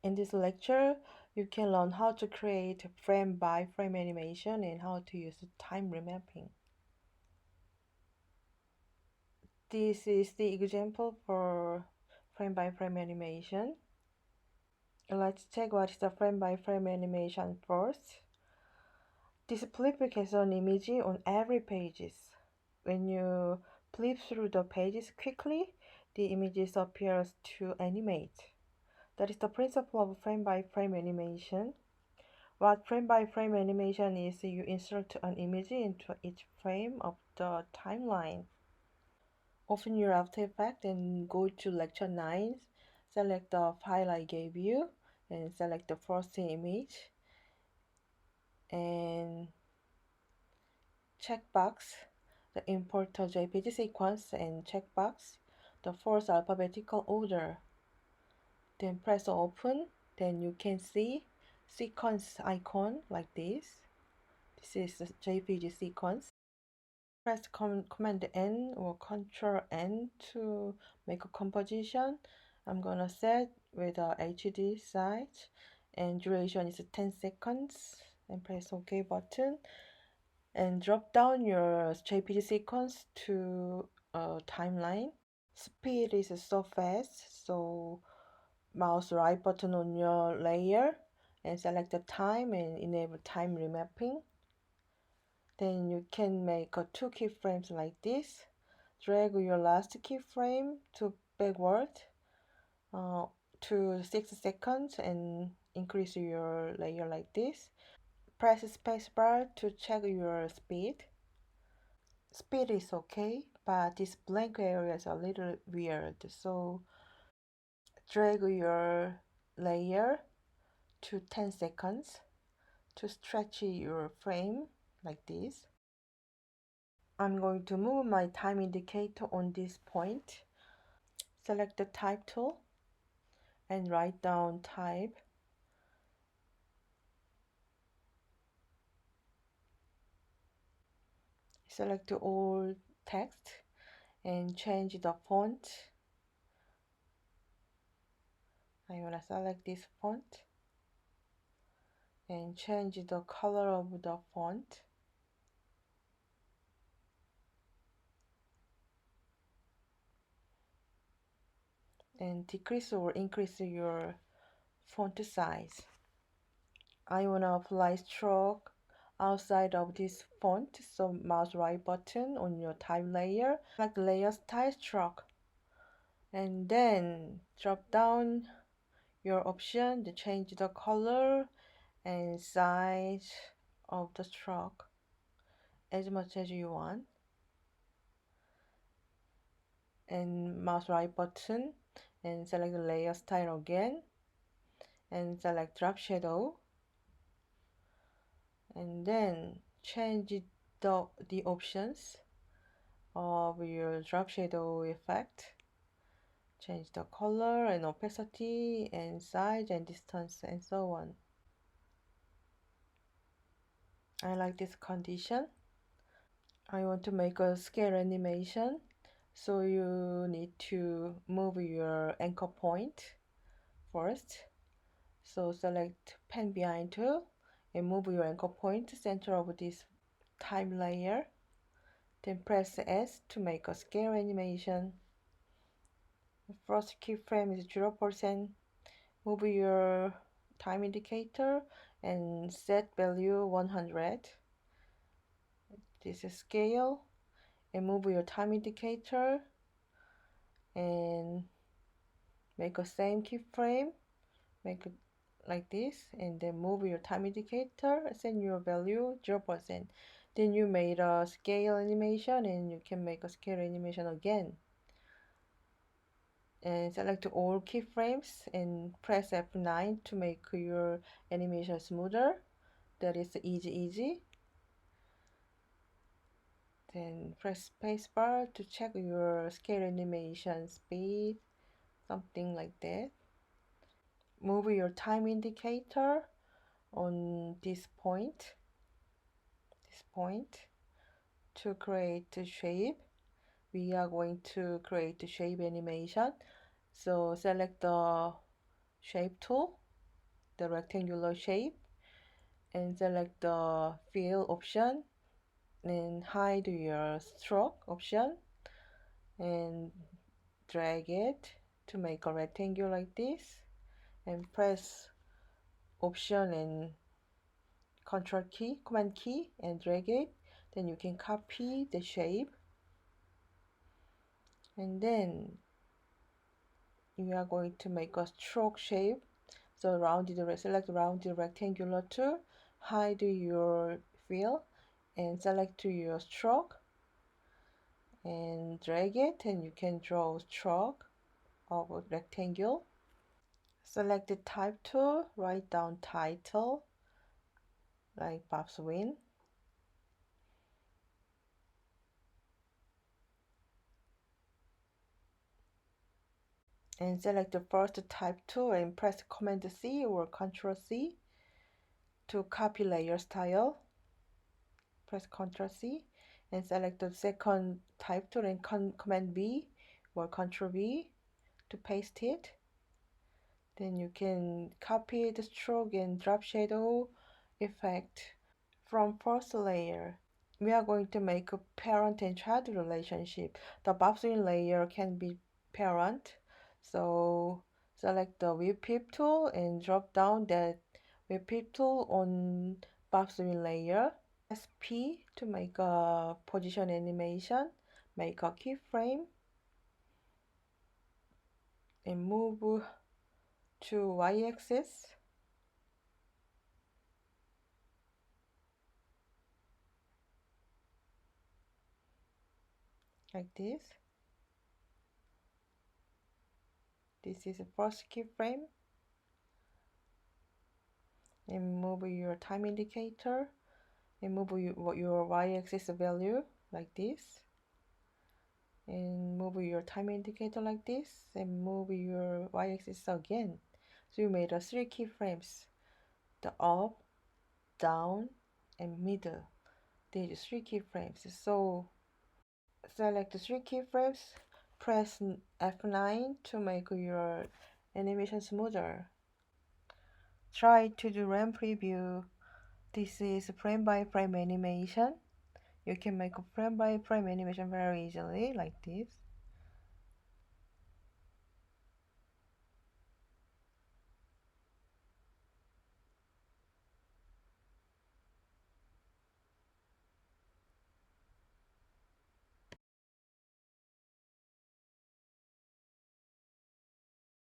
In this lecture, you can learn how to create frame-by-frame animation and how to use time remapping. This is the example for frame-by-frame animation. Let's check what is the frame-by-frame animation first. This flip has an image on every pages. When you flip through the pages quickly, the images appears to animate. That is the principle of frame-by-frame animation. What frame-by-frame animation is, you insert an image into each frame of the timeline. Open your After Effects and go to Lecture 9. Select the file I gave you and select the first image and checkbox the import the JPG sequence and checkbox the first alphabetical order. Then press open. Then you can see sequence icon like this. This is the JPG sequence. Press Command N or Control N to make a composition. I'm gonna set with a HD size and duration is 10 seconds and press OK button and drop down your JPG sequence to a timeline. Speed is so fast, so mouse right button on your layer and select the time and enable time remapping. Then you can make two keyframes like this. Drag your last keyframe to backward to 6 seconds and increase your layer like this. Press spacebar to check your speed. Speed is okay, but this blank area is a little weird, so drag your layer to 10 seconds to stretch your frame like this. I'm going to move my time indicator on this point. Select the type tool and write down type. Select all text and change the font. I want to select this font and change the color of the font. And decrease or increase your font size. I want to apply stroke outside of this font, so mouse right button on your type layer, select layer style stroke, and then drop down your option to change the color and size of the stroke as much as you want, and mouse right button and select the layer style again and select drop shadow and then change the options of your drop shadow effect. Change the color and opacity and size and distance and so on. I like this condition. I want to make a scale animation, so you need to move your anchor point first. So select pen behind tool and move your anchor point to center of this time layer. Then press S to make a scale animation. The first keyframe is 0%. Move your time indicator and set value 100. This is scale. And move your time indicator and make a same keyframe. Make it like this and then move your time indicator, set your value 0%. Then you made a scale animation and you can make a scale animation again. And select all keyframes and press F9 to make your animation smoother. That is easy. Then press spacebar to check your scale animation speed, something like that. Move your time indicator on this point to create a shape. We are going to create a shape animation. So select the shape tool the rectangular shape and select the fill option and hide your stroke option and drag it to make a rectangle like this and press option and control key, command key and drag it. Then you can copy the shape and then we are going to make a stroke shape. So select rounded rectangular tool, hide your fill and select to your stroke and drag it and you can draw a stroke of a rectangle. Select the type tool, write down title like Bob's Win. And select the first type tool and press Command C or Control C to copy layer style. Press Ctrl C and select the second type tool and Command B or Control V to paste it. Then you can copy the stroke and drop shadow effect from first layer. We are going to make a parent and child relationship. The Bob Swing layer can be parent. So select the whip tool and drop down that whip tool on Bob Swing layer. Press P to make a position animation. Make a keyframe and move to y-axis like this. This is the first keyframe. And move your time indicator and move your y-axis value like this. And move your time indicator like this and move your y-axis again. So you made 3 keyframes, the up, down and middle. These 3 keyframes. So select the 3 keyframes, press F9 to make your animation smoother. Try to do RAM preview. This is frame by frame animation. You can make a frame by frame animation very easily like this.